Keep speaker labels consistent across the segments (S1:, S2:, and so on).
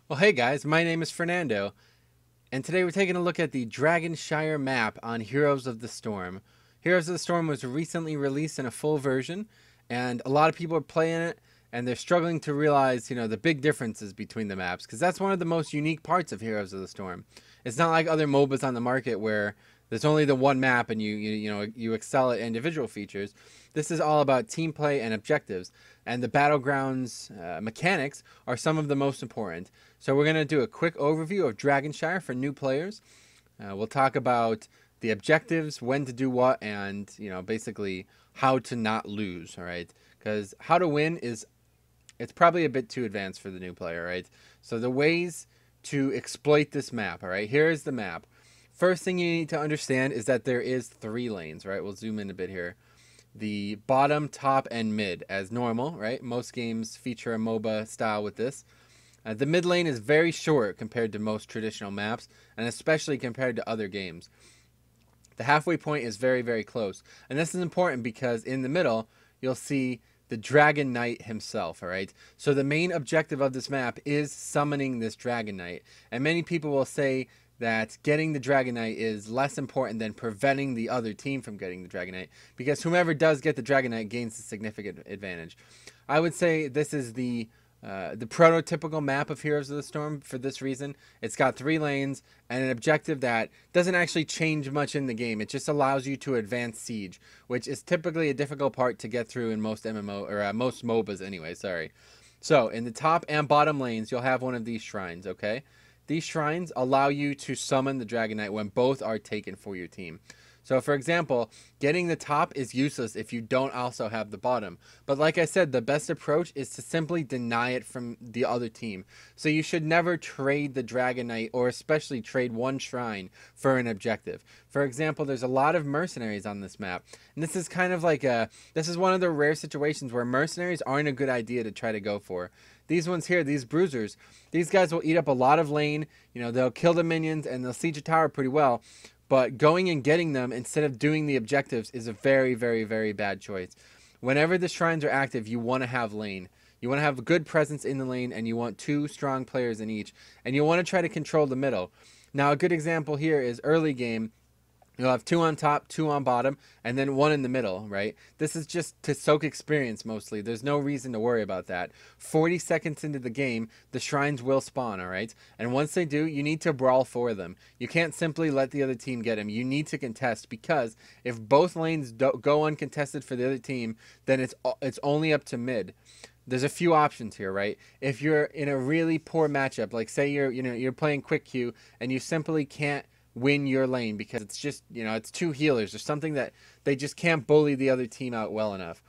S1: Well, hey guys, my name is Fernando, and today we're taking a look at the Shire map on Heroes of the Storm. Heroes of the Storm was recently released in a full version, and a lot of people are playing it, and they're struggling to realize, the big differences between the maps, because that's one of the most unique parts of Heroes of the Storm. It's not like other MOBAs on the market where there's only the one map and you excel at individual features. This is all about team play and objectives, and the battlegrounds mechanics are some of the most important. So we're going to do a quick overview of Shire for new players. We'll talk about the objectives, when to do what, and basically how to not lose. All right, because how to win it's probably a bit too advanced for the new player, right? So the ways to exploit this map. All right, here is the map. First thing you need to understand is that there is 3 lanes. Right, we'll zoom in a bit here. The bottom, top, and mid as normal. Right, most games feature a MOBA style with this. The mid lane is very short compared to most traditional maps, and especially compared to other games. The halfway point is very, very close. And this is important because in the middle, you'll see the Dragon Knight himself, all right? So the main objective of this map is summoning this Dragon Knight. And many people will say that getting the Dragon Knight is less important than preventing the other team from getting the Dragon Knight, because whomever does get the Dragon Knight gains a significant advantage. I would say this is the prototypical map of Heroes of the Storm for this reason. It's got 3 lanes and an objective that doesn't actually change much in the game. It just allows you to advance siege, which is typically a difficult part to get through in most MMO or most MOBAs anyway. Sorry. So in the top and bottom lanes, you'll have one of these shrines. Okay, these shrines allow you to summon the Dragon Knight when both are taken for your team. So for example, getting the top is useless if you don't also have the bottom. But like I said, the best approach is to simply deny it from the other team. So you should never trade the Dragon Knight, or especially trade one shrine for an objective. For example, there's a lot of mercenaries on this map. And this is kind of like this is one of the rare situations where mercenaries aren't a good idea to try to go for. These ones here, these bruisers, these guys will eat up a lot of lane. They'll kill the minions and they'll siege a tower pretty well. But going and getting them instead of doing the objectives is a very, very, very bad choice. Whenever the shrines are active, you want to have lane. You want to have a good presence in the lane, and you want 2 strong players in each. And you want to try to control the middle. Now, a good example here is early game. You'll have 2 on top, 2 on bottom, and then 1 in the middle, right? This is just to soak experience mostly. There's no reason to worry about that. 40 seconds into the game, the shrines will spawn, all right? And once they do, you need to brawl for them. You can't simply let the other team get them. You need to contest, because if both lanes go uncontested for the other team, then it's only up to mid. There's a few options here, right? If you're in a really poor matchup, like say you're playing quick queue and you simply can't win your lane because it's just, it's 2 healers or something that they just can't bully the other team out well enough,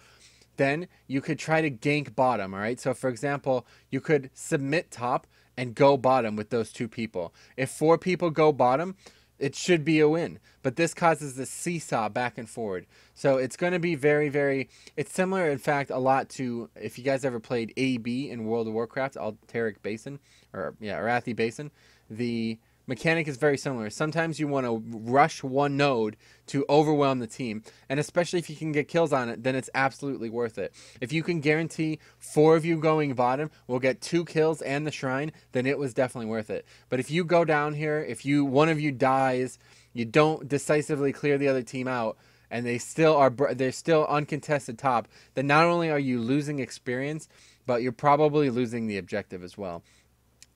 S1: then you could try to gank bottom, all right? So for example, you could submit top and go bottom with those 2 people. If 4 people go bottom, it should be a win. But this causes the seesaw back and forward. So it's going to be very, very... It's similar, in fact, a lot to... If you guys ever played AB in World of Warcraft, Alteric Basin, or yeah, Arathi Basin, the mechanic is very similar. Sometimes you want to rush one node to overwhelm the team, and especially if you can get kills on it, then it's absolutely worth it. If you can guarantee 4 of you going bottom will get 2 kills and the shrine, then it was definitely worth it. But if you go down here, if one of you dies, you don't decisively clear the other team out, and they're still uncontested top, then not only are you losing experience, but you're probably losing the objective as well.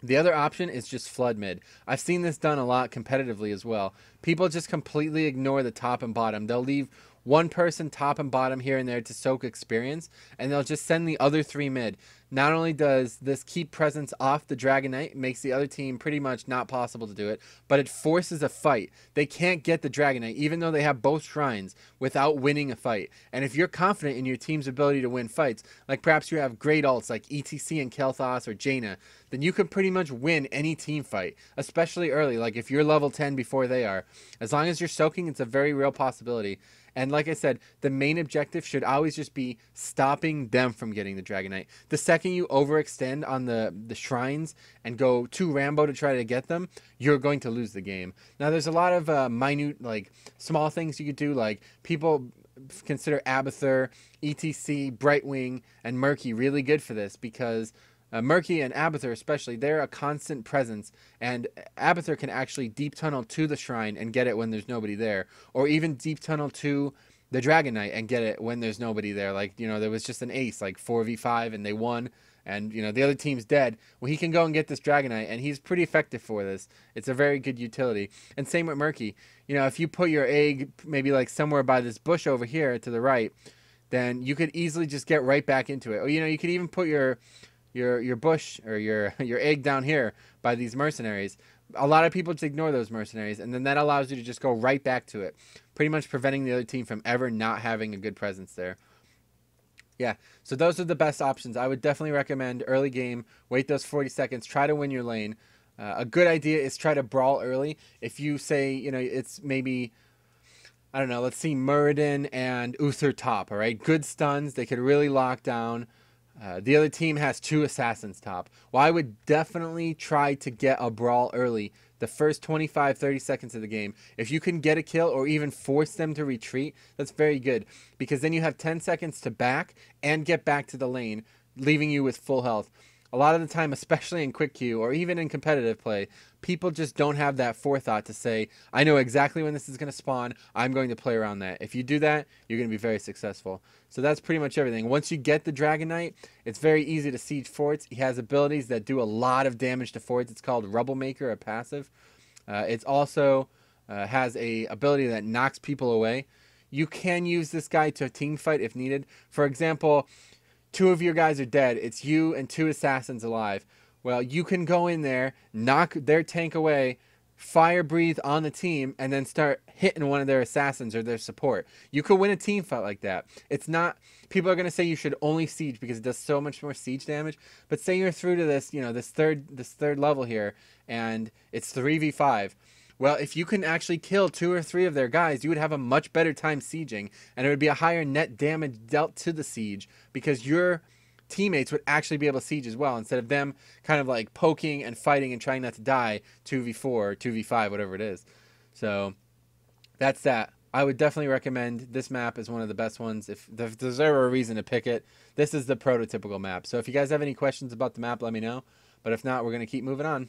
S1: The other option is just flood mid. I've seen this done a lot competitively as well. People just completely ignore the top and bottom. They'll leave one person top and bottom here and there to soak experience, and they'll just send the other 3 mid. Not only does this keep presence off the Dragon Knight, makes the other team pretty much not possible to do it, but it forces a fight. They can't get the Dragon Knight, even though they have both shrines, without winning a fight. And if you're confident in your team's ability to win fights, like perhaps you have great ults like ETC and Kel'Thas or Jaina, then you can pretty much win any team fight, especially early, like if you're level 10 before they are. As long as you're soaking, it's a very real possibility. And like I said, the main objective should always just be stopping them from getting the Dragon Knight. The second you overextend on the shrines and go too Rambo to try to get them, you're going to lose the game. Now, there's a lot of minute, like, small things you could do, like people consider Abathur, ETC, Brightwing, and Murky really good for this because Murky and Abathur especially, they're a constant presence, and Abathur can actually deep tunnel to the shrine and get it when there's nobody there, or even deep tunnel to the Dragon Knight and get it when there's nobody there. Like, there was just an ace, like 4v5, and they won, and, the other team's dead. Well, he can go and get this Dragon Knight, and he's pretty effective for this. It's a very good utility. And same with Murky. If you put your egg maybe like somewhere by this bush over here to the right, then you could easily just get right back into it. Or, you could even put your bush or your egg down here by these mercenaries. A lot of people just ignore those mercenaries, and then that allows you to just go right back to it, pretty much preventing the other team from ever not having a good presence there. Yeah, so those are the best options. I would definitely recommend early game, wait those 40 seconds, try to win your lane. A good idea is try to brawl early. If you say, it's maybe, I don't know, let's see, Muradin and Uther top, all right? Good stuns, they could really lock down. The other team has 2 assassins top. Well, I would definitely try to get a brawl early, the first 25-30 seconds of the game. If you can get a kill or even force them to retreat, that's very good, because then you have 10 seconds to back and get back to the lane, leaving you with full health. A lot of the time, especially in quick queue or even in competitive play, people just don't have that forethought to say, I know exactly when this is going to spawn, I'm going to play around that. If you do that, you're going to be very successful. So that's pretty much everything. Once you get the Dragon Knight, it's very easy to siege forts. He has abilities that do a lot of damage to forts. It's called Rubble Maker, a passive. It's also has a ability that knocks people away. You can use this guy to team fight if needed. For example, 2 of your guys are dead. It's you and 2 assassins alive. Well, you can go in there, knock their tank away, fire breathe on the team, and then start hitting one of their assassins or their support. You could win a team fight like that. It's not, people are going to say you should only siege because it does so much more siege damage. But say you're through to this, this third level here, and it's 3v5. Well, if you can actually kill 2 or 3 of their guys, you would have a much better time sieging, and it would be a higher net damage dealt to the siege because your teammates would actually be able to siege as well instead of them kind of like poking and fighting and trying not to die 2v4 or 2v5, whatever it is. So that's that. I would definitely recommend this map as one of the best ones. If there's ever a reason to pick it, this is the prototypical map. So if you guys have any questions about the map, let me know. But if not, we're going to keep moving on.